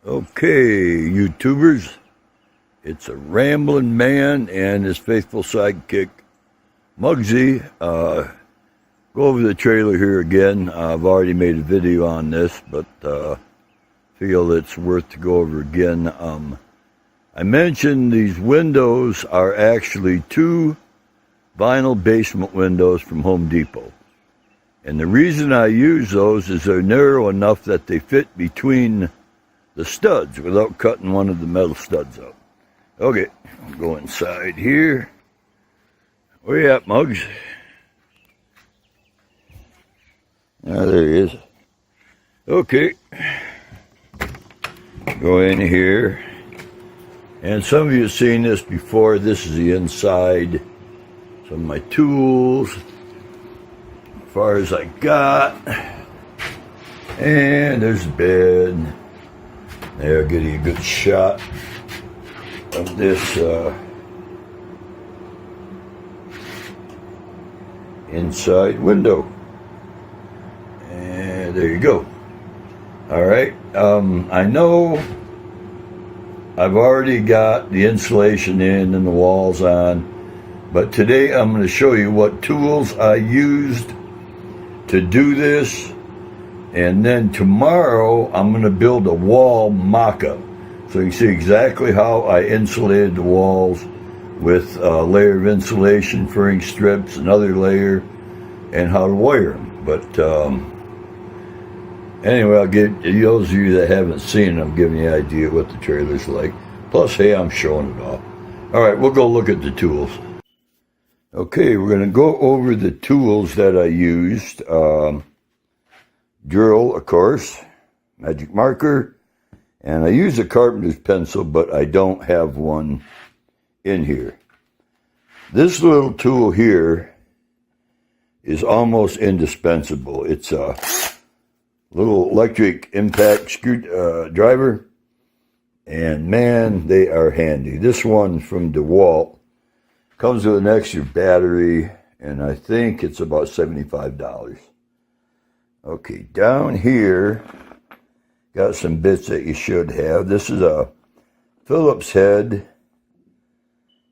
Okay, YouTubers, it's a rambling man and his faithful sidekick, Muggsy. Go over the trailer here again. I've already made a video on this, but feel it's worth to go over again. I mentioned these windows are actually two vinyl basement windows from Home Depot. And the reason I use those is they're narrow enough that they fit between the studs without cutting one of the metal studs out. Okay, I'll go inside here. Where you at, Muggs? Ah, there he is. Okay. Go in here. And some of you have seen this before. This is the inside. Some of my tools. As far as I got. And there's the bed. There, I'll give you a good shot of this inside window. And there you go. All right. I know I've already got the insulation in and the walls on, but today I'm going to show you what tools I used to do this. And then tomorrow, I'm going to build a wall mock-up. So you can see exactly how I insulated the walls with a layer of insulation, furring strips, another layer, and how to wire them. But anyway, I'll give those of you that haven't seen it, I'm giving you an idea what the trailer's like. Plus, hey, I'm showing it off. All right, we'll go look at the tools. Okay, we're going to go over the tools that I used. Drill, of course, magic marker, and I use a carpenter's pencil, but I don't have one in here. This little tool here is almost indispensable. It's a little electric impact screwdriver, and man, they are handy. This one from DeWalt comes with an extra battery, and I think it's about $75. Okay, down here, got some bits that you should have. This is a Phillips head,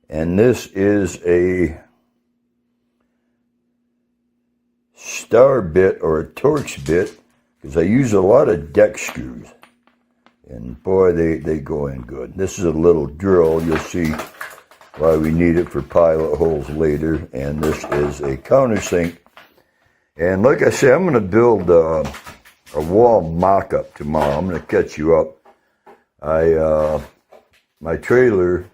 and this is a star bit or a Torx bit, because I use a lot of deck screws. And boy, they go in good. This is a little drill. You'll see why we need it for pilot holes later. And this is a countersink. And like I said, I'm going to build a wall mock-up tomorrow. I'm going to catch you up. My trailer,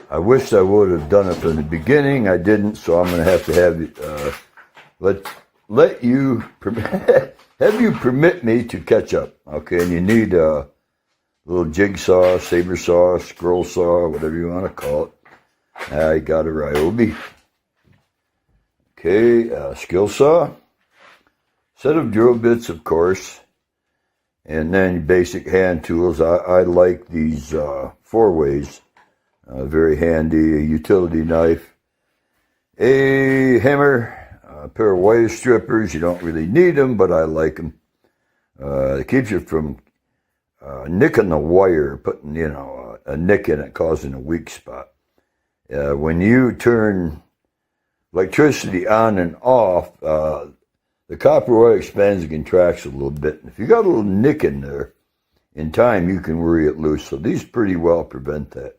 I wished I would have done it from the beginning. I didn't, so I'm going to have let you have you permit me to catch up. Okay, and you need a little jigsaw, saber saw, scroll saw, whatever you want to call it. I got a Ryobi. Okay, skill saw, set of drill bits, of course, and then basic hand tools. I like these 4-ways, very handy. A utility knife, a hammer, a pair of wire strippers. You don't really need them, but I like them. It keeps you from nicking the wire, putting a nick in it, causing a weak spot. When you turn electricity on and off, the copper wire expands and contracts a little bit. And if you got a little nick in there, in time you can worry it loose. So these pretty well prevent that.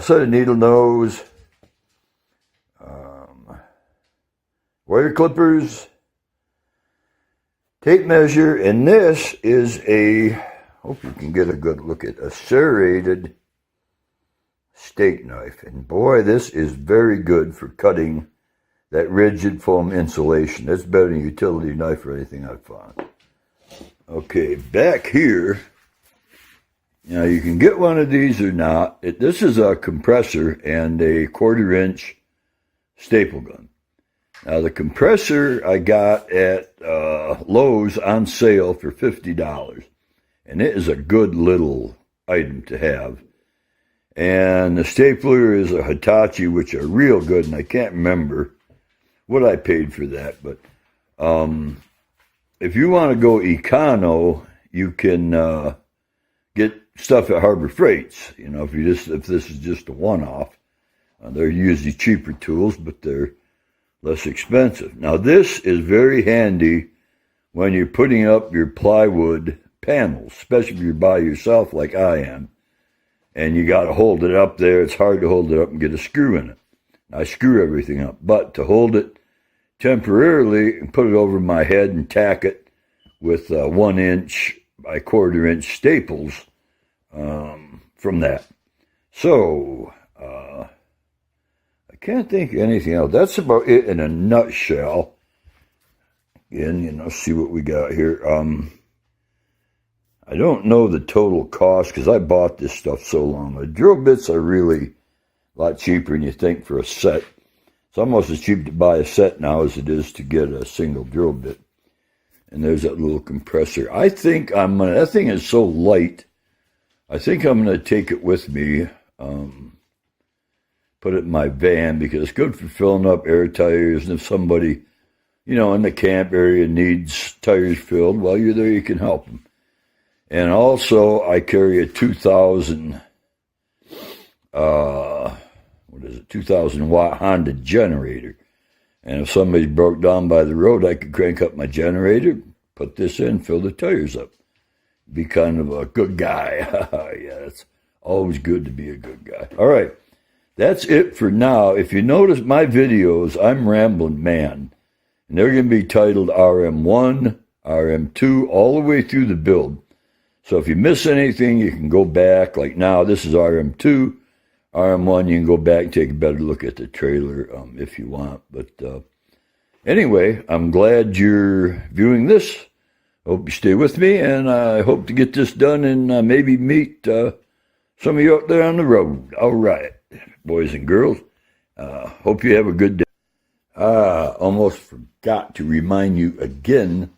Set of needle nose, wire clippers, tape measure, and this is hope you can get a good look at, a serrated steak knife. And boy, this is very good for cutting that rigid foam insulation. That's better than a utility knife or anything I've found. Okay, back here, now you can get one of these or not. This is a compressor and a 1/4-inch staple gun. Now the compressor I got at Lowe's on sale for $50. And it is a good little item to have. And the stapler is a Hitachi, which are real good, and I can't remember what I paid for that. But if you want to go econo, you can get stuff at Harbor Freights. You know, if this is just a one-off, they're usually cheaper tools, but they're less expensive. Now, this is very handy when you're putting up your plywood panels, especially if you're by yourself like I am, and you got to hold it up there. It's hard to hold it up and get a screw in it. I screw everything up, but to hold it temporarily and put it over my head and tack it with 1 inch by 1/4 inch staples from that. So, I can't think of anything else. That's about it in a nutshell. Again, you know, see what we got here. I don't know the total cost because I bought this stuff so long. The drill bits are really a lot cheaper than you think for a set. It's almost as cheap to buy a set now as it is to get a single drill bit. And there's that little compressor. I think that thing is so light, I think I'm going to take it with me, put it in my van, because it's good for filling up air tires. And if somebody, you know, in the camp area needs tires filled, while you're there, you can help them. And also, I carry a 2,000, 2,000 watt Honda generator. And if somebody's broke down by the road, I could crank up my generator, put this in, fill the tires up. Be kind of a good guy. Yeah, it's always good to be a good guy. All right, that's it for now. If you notice my videos, I'm Rambling Man. And they're going to be titled RM1, RM2, all the way through the build. So if you miss anything, you can go back. Like now, this is RM2. RM1, you can go back and take a better look at the trailer if you want. But anyway, I'm glad you're viewing this. Hope you stay with me, and I hope to get this done and maybe meet some of you out there on the road. All right, boys and girls. Hope you have a good day. Almost forgot to remind you again.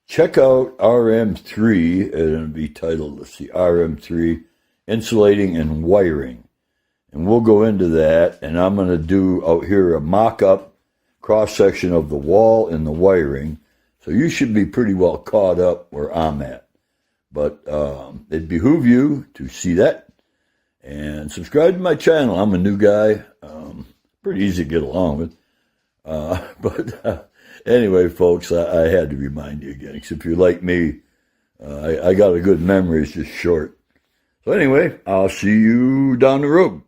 Check out RM3, and it'll be titled, let's see, RM3, Insulating and Wiring. And we'll go into that, and I'm going to do out here a mock-up cross-section of the wall and the wiring. So you should be pretty well caught up where I'm at. But it behoove you to see that. And subscribe to my channel. I'm a new guy. Pretty easy to get along with. But anyway, folks, I had to remind you again. Because if you're like me, I got a good memory. It's just short. So anyway, I'll see you down the road.